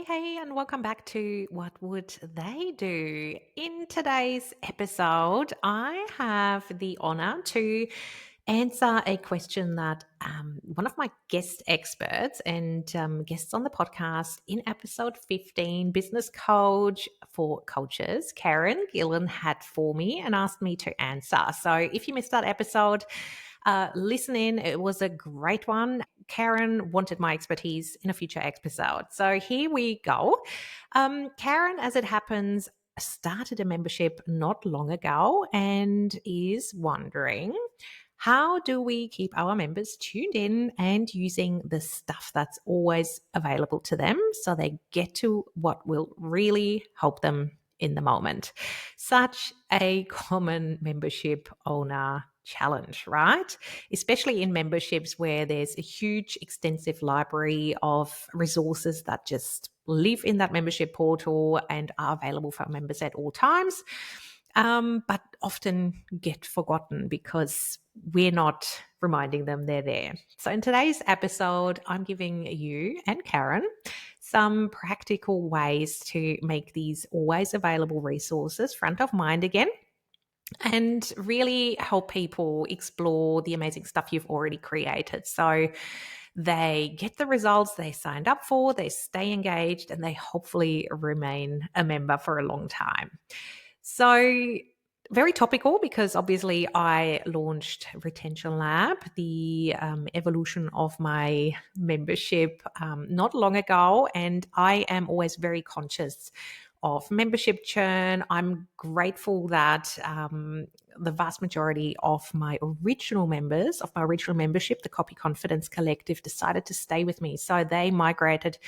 Hey, and welcome back to What Would They Do? In today's episode, I have the honor to answer a question that one of my guest experts and guests on the podcast in episode 15, business coach for coaches, Karen Gillen, had for me and asked me to answer. So if you missed that episode, listen in. It was a great one. Karen wanted my expertise in a future episode. So here we go. Karen, as it happens, started a membership not long ago and is wondering, how do we keep our members tuned in and using the stuff that's always available to them so they get to what will really help them in the moment? Such a common membership owner challenge, right? Especially in memberships where there's a huge, extensive library of resources that just live in that membership portal and are available for members at all times, but often get forgotten because we're not reminding them they're there. So in today's episode, I'm giving you and Karen some practical ways to make these always available resources front of mind again and really help people explore the amazing stuff you've already created. So they get the results they signed up for, they stay engaged, and they hopefully remain a member for a long time. So, very topical because obviously I launched Retention Lab, the evolution of my membership not long ago, and I am always very conscious of membership churn. I'm grateful that the vast majority of my original members, of my original membership, the Copy Confidence Collective, decided to stay with me. So they migrated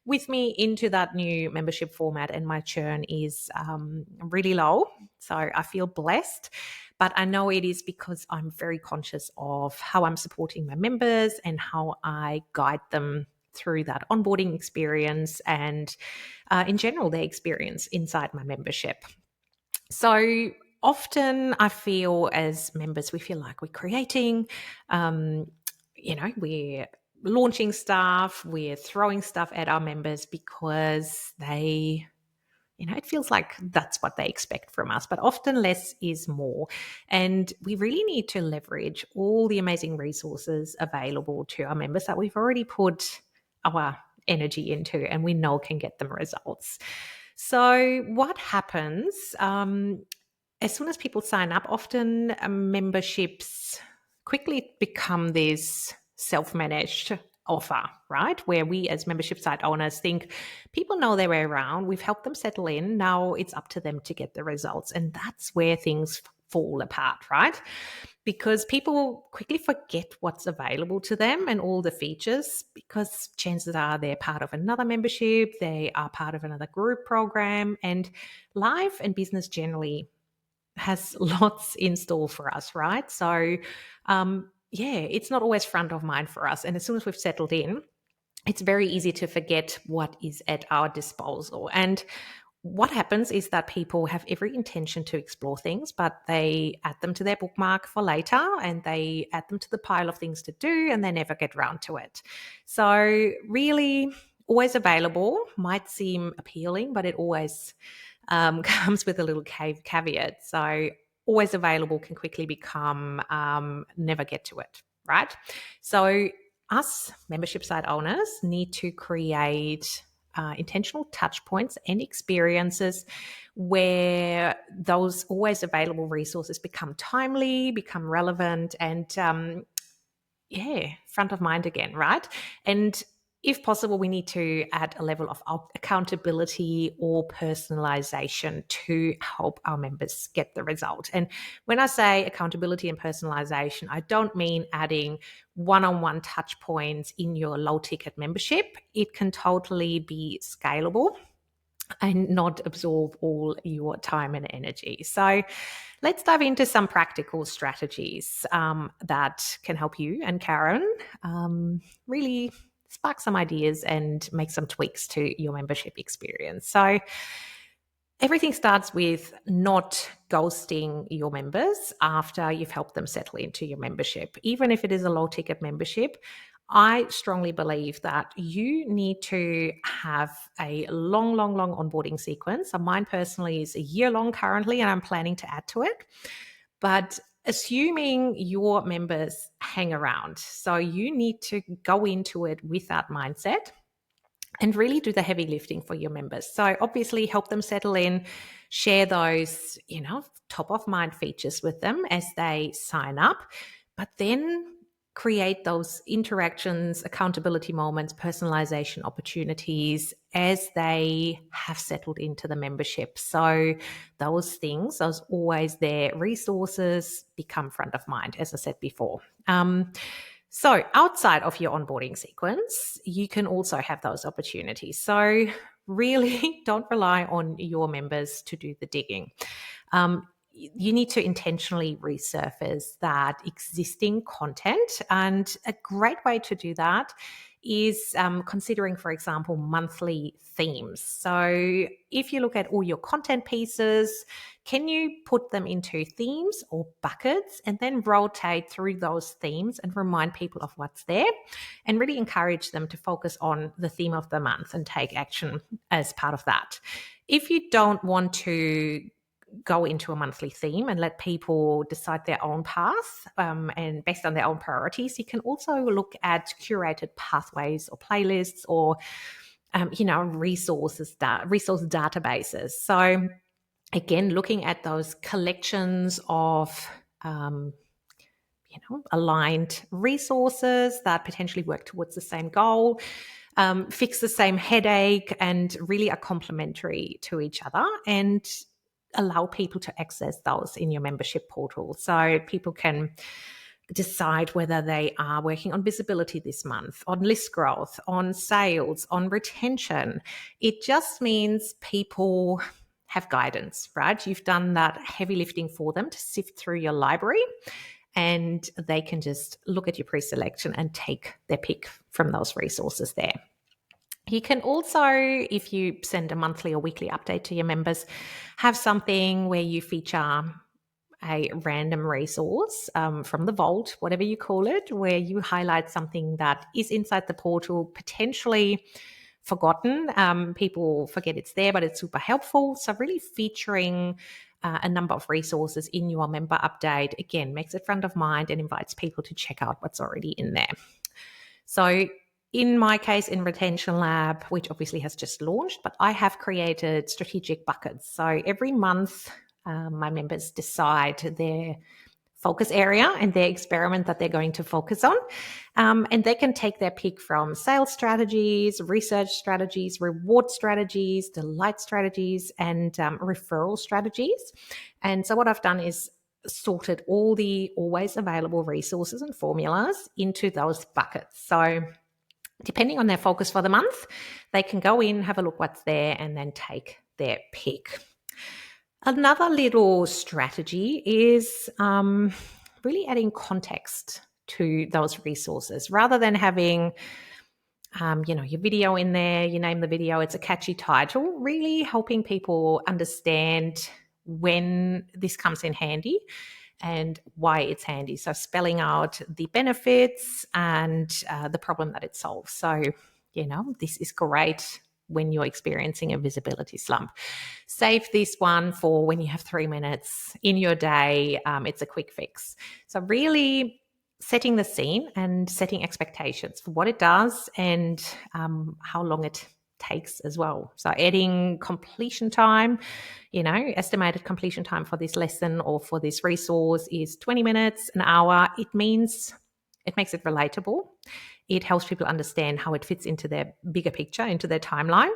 with me into that new membership format, and my churn is really low. So I feel blessed. But I know it is because I'm very conscious of how I'm supporting my members and how I guide them through that onboarding experience and in general their experience inside my membership. So often I feel as members, we feel like we're creating, we're launching stuff, we're throwing stuff at our members because they, it feels like that's what they expect from us, but often less is more. And we really need to leverage all the amazing resources available to our members that we've already put our energy into and we know can get them results. So what happens as soon as people sign up, often memberships quickly become this self-managed offer, right? Where we as membership site owners think people know their way around. We've helped them settle in. Now it's up to them to get the results. And that's where things fall apart, right? Because people quickly forget what's available to them and all the features because chances are they're part of another membership, they are part of another group program, and life and business generally has lots in store for us, right? So, it's not always front of mind for us. And as soon as we've settled in, it's very easy to forget what is at our disposal. And what happens is that people have every intention to explore things, but they add them to their bookmark for later and they add them to the pile of things to do and they never get round to it. So really, always available might seem appealing, but it always comes with a little caveat. So always available can quickly become never get to it, right? So us membership site owners need to create intentional touch points and experiences where those always available resources become timely, become relevant, and front of mind again, right? And if possible, we need to add a level of accountability or personalization to help our members get the result. And when I say accountability and personalization, I don't mean adding one-on-one touch points in your low ticket membership. It can totally be scalable and not absorb all your time and energy. So let's dive into some practical strategies that can help you and Karen really spark some ideas and make some tweaks to your membership experience. So everything starts with not ghosting your members after you've helped them settle into your membership. Even if it is a low ticket membership, I strongly believe that you need to have a long onboarding sequence. So mine personally is a year long currently, and I'm planning to add to it. But assuming your members hang around, so you need to go into it with that mindset and really do the heavy lifting for your members. So obviously help them settle in, share those, top of mind features with them as they sign up, but then create those interactions, accountability moments, personalization opportunities as they have settled into the membership. So those things, those always there resources become front of mind, as I said before. So outside of your onboarding sequence, you can also have those opportunities. So really don't rely on your members to do the digging. You need to intentionally resurface that existing content. And a great way to do that is considering, for example, monthly themes. So if you look at all your content pieces, can you put them into themes or buckets and then rotate through those themes and remind people of what's there and really encourage them to focus on the theme of the month and take action as part of that? If you don't want to go into a monthly theme and let people decide their own path and based on their own priorities, you can also look at curated pathways or playlists or resource databases. So again, looking at those collections of aligned resources that potentially work towards the same goal, fix the same headache, and really are complementary to each other, and allow people to access those in your membership portal. So people can decide whether they are working on visibility this month, on list growth, on sales, on retention. It just means people have guidance, right? You've done that heavy lifting for them to sift through your library, and they can just look at your pre-selection and take their pick from those resources there. You can also, if you send a monthly or weekly update to your members, have something where you feature a random resource from the vault, whatever you call it, where you highlight something that is inside the portal, potentially forgotten. People forget it's there, but it's super helpful. So really featuring a number of resources in your member update, again, makes it front of mind and invites people to check out what's already in there. So in my case, in Retention Lab, which obviously has just launched, but I have created strategic buckets. So every month, my members decide their focus area and their experiment that they're going to focus on. And they can take their pick from sales strategies, research strategies, reward strategies, delight strategies, and referral strategies. And so what I've done is sorted all the always available resources and formulas into those buckets. So depending on their focus for the month, they can go in, have a look what's there, and then take their pick. Another little strategy is really adding context to those resources. Rather than having, your video in there, you name the video, it's a catchy title, really helping people understand when this comes in handy and why it's handy. So spelling out the benefits and the problem that it solves. So, this is great when you're experiencing a visibility slump. Save this one for when you have 3 minutes in your day. It's a quick fix. So really setting the scene and setting expectations for what it does and how long it takes as well. So adding completion time, estimated completion time for this lesson or for this resource is 20 minutes, an hour. It means it makes it relatable. It helps people understand how it fits into their bigger picture, into their timeline.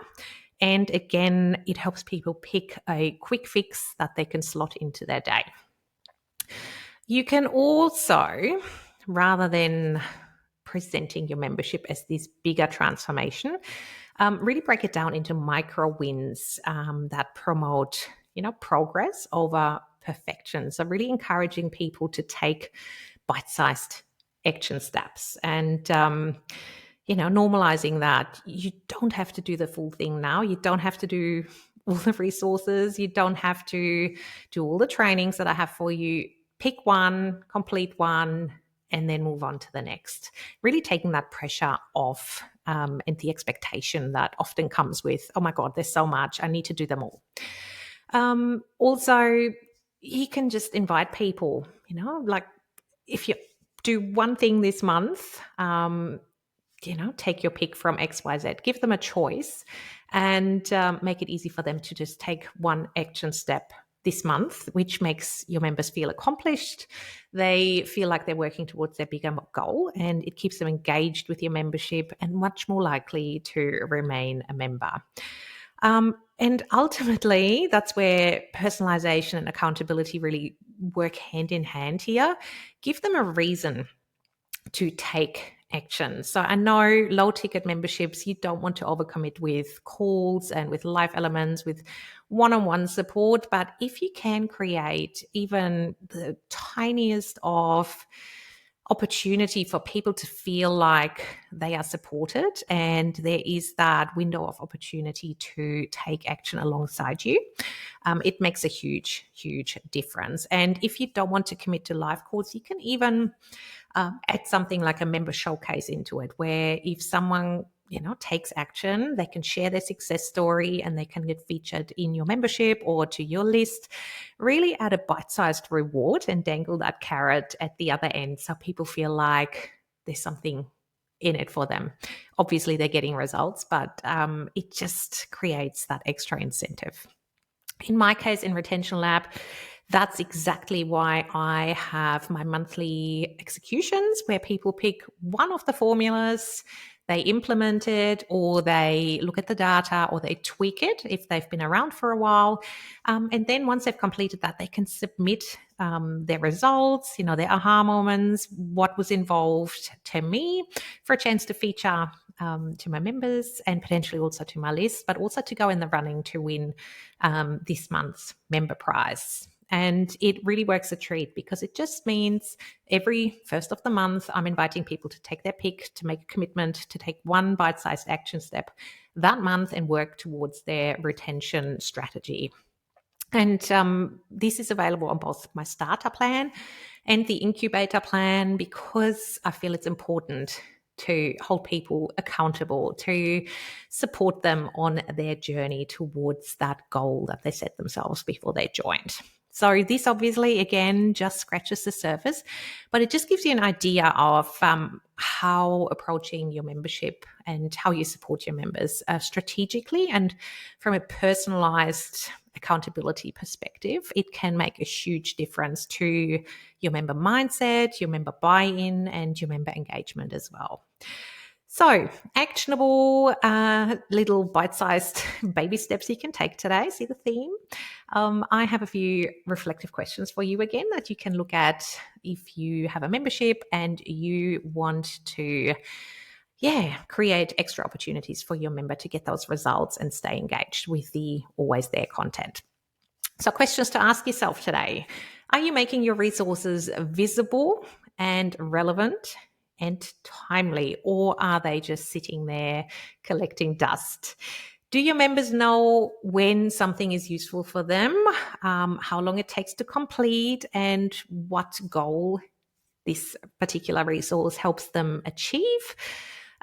And again, it helps people pick a quick fix that they can slot into their day. You can also, rather than presenting your membership as this bigger transformation, really break it down into micro wins that promote, progress over perfection. So really encouraging people to take bite-sized action steps and, normalizing that you don't have to do the full thing now. You don't have to do all the resources. You don't have to do all the trainings that I have for you. Pick one, complete one, and then move on to the next. Really taking that pressure off and the expectation that often comes with, oh my God, there's so much, I need to do them all. Also, you can just invite people, like if you do one thing this month, take your pick from XYZ, give them a choice and make it easy for them to just take one action step this month, which makes your members feel accomplished. They feel like they're working towards their bigger goal, and it keeps them engaged with your membership and much more likely to remain a member. And ultimately, that's where personalization and accountability really work hand in hand here. Give them a reason to take action. So I know low ticket memberships, you don't want to overcommit with calls and with live elements, with one-on-one support. But if you can create even the tiniest of opportunity for people to feel like they are supported and there is that window of opportunity to take action alongside you, it makes a huge, huge difference. And if you don't want to commit to live calls, you can even add something like a member showcase into it, where if someone takes action, they can share their success story and they can get featured in your membership or to your list. Really add a bite-sized reward and dangle that carrot at the other end so people feel like there's something in it for them. Obviously, they're getting results, but it just creates that extra incentive. In my case, in Retention Lab, that's exactly why I have my monthly executions where people pick one of the formulas, they implement it, or they look at the data, or they tweak it if they've been around for a while. And then once they've completed that, they can submit their results, their aha moments, what was involved to me, for a chance to feature to my members and potentially also to my list, but also to go in the running to win this month's member prize. And it really works a treat because it just means every first of the month, I'm inviting people to take their pick, to make a commitment, to take one bite-sized action step that month and work towards their retention strategy. And this is available on both my starter plan and the incubator plan because I feel it's important to hold people accountable, to support them on their journey towards that goal that they set themselves before they joined. So this obviously, again, just scratches the surface, but it just gives you an idea of how approaching your membership and how you support your members strategically and from a personalized accountability perspective, it can make a huge difference to your member mindset, your member buy-in, and your member engagement as well. So, actionable little bite-sized baby steps you can take today. See the theme? I have a few reflective questions for you again that you can look at if you have a membership and you want to create extra opportunities for your member to get those results and stay engaged with the always there content. So, questions to ask yourself today. Are you making your resources visible and relevant and timely, or are they just sitting there collecting dust? Do your members know when something is useful for them, how long it takes to complete, and what goal this particular resource helps them achieve?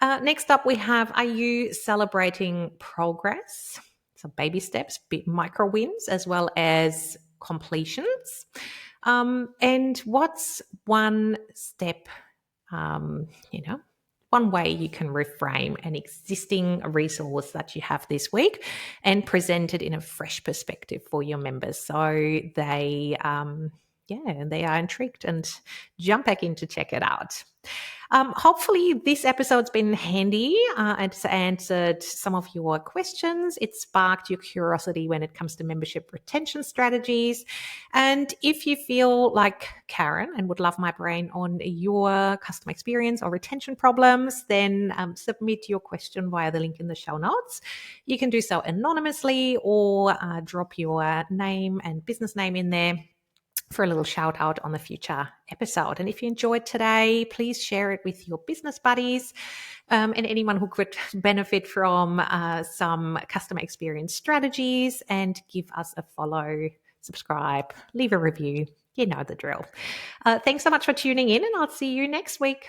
Next up, we have, are you celebrating progress? So baby steps, micro wins, as well as completions. And what's one step, one way you can reframe an existing resource that you have this week and present it in a fresh perspective for your members so they are intrigued and jump back in to check it out. Hopefully this episode's been handy and it's answered some of your questions. It sparked your curiosity when it comes to membership retention strategies. And if you feel like Karen and would love my brain on your customer experience or retention problems, then submit your question via the link in the show notes. You can do so anonymously or drop your name and business name in there for a little shout out on the future episode. And if you enjoyed today, please share it with your business buddies and anyone who could benefit from some customer experience strategies, and give us a follow, subscribe, leave a review. You know the drill. Thanks so much for tuning in, and I'll see you next week.